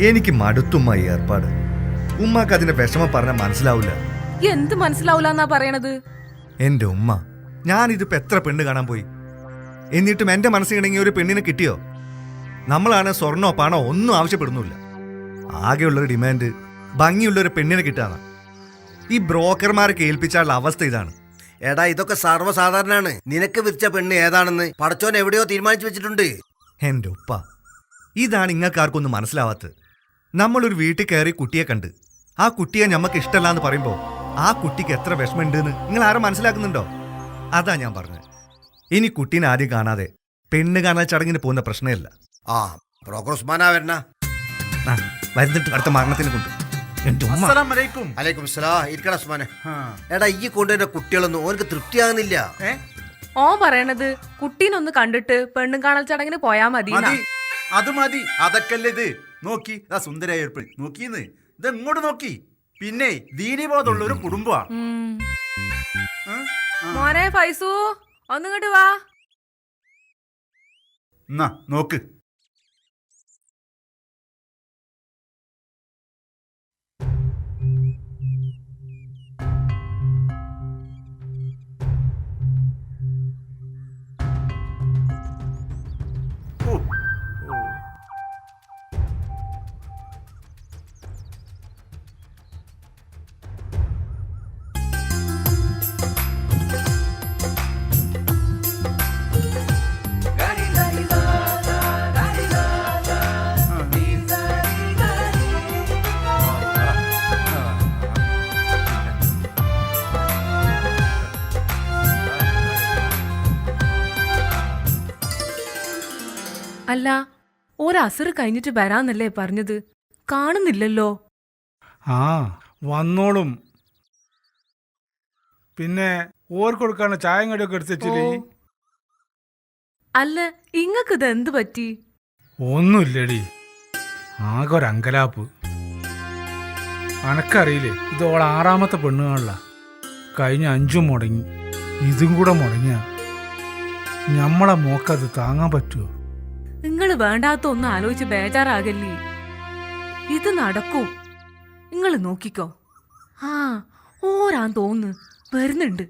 എനിക്ക് മടുത്തുമ്മ ഈ ഏർപ്പാട്. ഉമ്മാക്ക് അതിന്റെ വിഷമം പറഞ്ഞാൽ മനസ്സിലാവില്ല. എന്ത് മനസ്സിലാവൂലെന്നാ പറയണത്? എന്റെ ഉമ്മ, ഞാനിതിപ്പോ എത്ര പെണ്ണ് കാണാൻ പോയി, എന്നിട്ടും എന്റെ മനസ്സിലിണങ്ങിയ ഒരു പെണ്ണിനെ കിട്ടിയോ? നമ്മളാണ് സ്വർണ്ണോ പണോ ഒന്നും ആവശ്യപ്പെടുന്നില്ല. ആകെയുള്ളൊരു ഡിമാൻഡ് ഭംഗിയുള്ളൊരു പെണ്ണിനെ കിട്ടാണ്. ഈ ബ്രോക്കർമാരെ ഏൽപ്പിച്ചാലുള്ള അവസ്ഥ ഇതാണ്. എടാ, ഇതൊക്കെ സർവ്വസാധാരണമാണ്. നിനക്ക് വിരിച്ച പെണ്ണ് ഏതാണെന്ന് പടച്ചോൻ എവിടെയോ തീരുമാനിച്ചു വെച്ചിട്ടുണ്ട്. എന്റെ ഉപ്പ, ഇതാണ് ഇങ്ങൾക്കാർക്കൊന്നും മനസ്സിലാവാത്തത്. നമ്മളൊരു വീട്ടിൽ കയറി കുട്ടിയെ കണ്ട് ആ കുട്ടിയെ ഞമ്മക്ക് ഇഷ്ടമല്ല എന്ന് പറയുമ്പോൾ ആ കുട്ടിക്ക് എത്ര വിഷമമുണ്ടെന്ന് നിങ്ങൾ ആരും മനസ്സിലാക്കുന്നുണ്ടോ? അതാ ഞാൻ പറഞ്ഞത്. ഇനി കുട്ടീനെ ആദ്യം കാണാതെ പെണ്ണ് കാണാൻ ചടങ്ങിന് പോകുന്ന പ്രശ്നമില്ല. ആ ബ്രോക്കർ ഉസ്മാനാ വരണ. വരുന്നിട്ട് അടുത്ത മരണത്തിന് കൊണ്ട് എന്റെ ഉമ്മ. അലൈക്കും സലാം. ഇരിക്കട ഉസ്മാനെ. എടാ, ഈ കൊണ്ടുവരുന്ന കുട്ടികളൊന്നും ഓനക്ക് തൃപ്തിയാകുന്നില്ല. ഓ പറയണത് കുട്ടീനൊന്ന് കണ്ടിട്ട് പെണ്ണും കാണൽ ചടങ്ങിന് പോയാ മതി. അത് മതി. അതൊക്കെയല്ലേ ഇത്. നോക്കി ആ സുന്ദരായ ഒരു പെണ്ണ് നോക്കിന്ന്. ഇത് ഇങ്ങോട്ട് നോക്കി. പിന്നെ ദീനീബോധമുള്ള ഒരു കുടുംബമാ. മോനെ ഫൈസു, ഒന്നിങ്ങോട്ട് വാ. എന്നാ നോക്ക്. അല്ല, ഒരസർ കഴിഞ്ഞിട്ട് വരാന്നല്ലേ പറഞ്ഞത്? കാണുന്നില്ലല്ലോ. ആ വന്നോളും. പിന്നെ ഓർക്ക് കൊടുക്കാണ് ചായം കടിയൊക്കെ എടുത്തില്ലേ? അല്ല, ഇങ്ങക്ക് ഇത് എന്ത് പറ്റി? ഒന്നുമില്ലടി, ആകെ ഒരു അങ്കലാപ്പ്. അനക്കറിയില്ലേ, ഇത് ഓൾ 6ാമത്തെ പെണ്ണുകാണല്ല. കഴിഞ്ഞ 5 മുടങ്ങി, ഇതും കൂടെ മുടങ്ങിയ ഞമ്മളെ മോക്കത് താങ്ങാൻ പറ്റുമോ? നിങ്ങള് വേണ്ടാത്ത ഒന്നും ആലോചിച്ച് ബേജാറാകല്ലേ. ഇത് നടക്കും. നിങ്ങള് നോക്കിക്കോ. ആ ഓരാൻ തോന്നുന്നു വരുന്നുണ്ട്.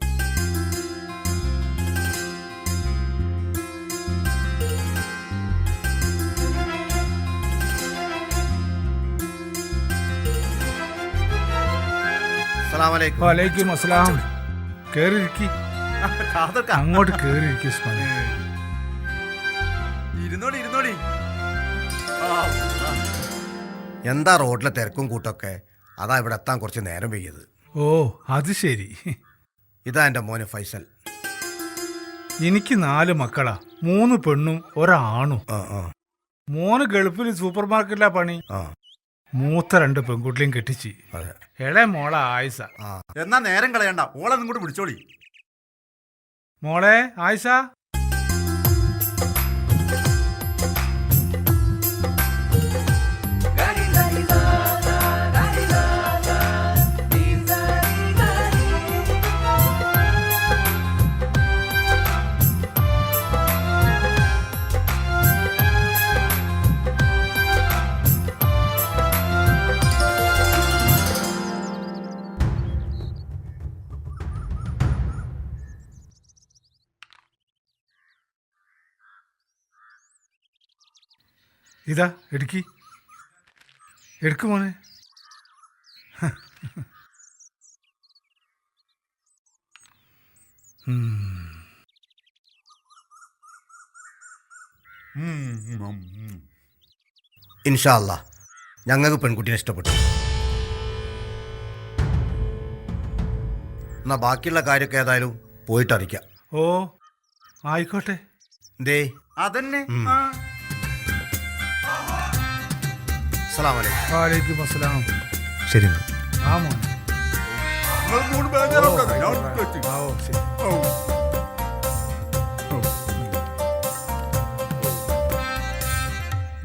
വലൈക്കും അസ്സലാം. കേറിയിരിക്കി, അങ്ങോട്ട് കേറിയിരിക്കും. ഇരുന്നോളി ഇരുന്നോളി. എന്താ റോഡിലെ തിരക്കും കൂട്ടൊക്കെ? അതാ ഇവിടെ എത്താൻ കുറച്ച് നേരം വൈകിയത്. ഓ അത് ശരി. ഇതാ എൻ്റെ മോന് ഫൈസൽ. എനിക്ക് 4 മക്കളാ, 3 പെണ്ണും ഒരാണും. ആ മോന് ഗൾഫിൽ സൂപ്പർ മാർക്കറ്റിലാ പണി. ആ മൂത്ത 2 പെൺകുട്ടിയും കെട്ടിച്ച്. അതെ. ഇളയ മോളെ ആയിഷ. എന്നാ നേരം കളയണ്ട, ഓളൊന്നും കൂടെ വിളിച്ചോളി. മോളെ ആയിഷ. ഇതാ എടുക്ക് മോനെ. ഇൻഷാ അല്ലാ ഞങ്ങൾക്ക് പെൺകുട്ടീനെ ഇഷ്ടപ്പെട്ടു. എന്നാ ബാക്കിയുള്ള കാര്യമൊക്കെ ഏതായാലും പോയിട്ട് അറിയിക്കാം. ഓ ആയിക്കോട്ടെ. ദേ അതന്നെ. വാലൈക്കും അസ്സലാം. ശരി. ആ മോനെ.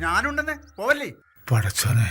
ഞാനുണ്ടെന്നേ, പോവല്ലേ? പടച്ചോനെ,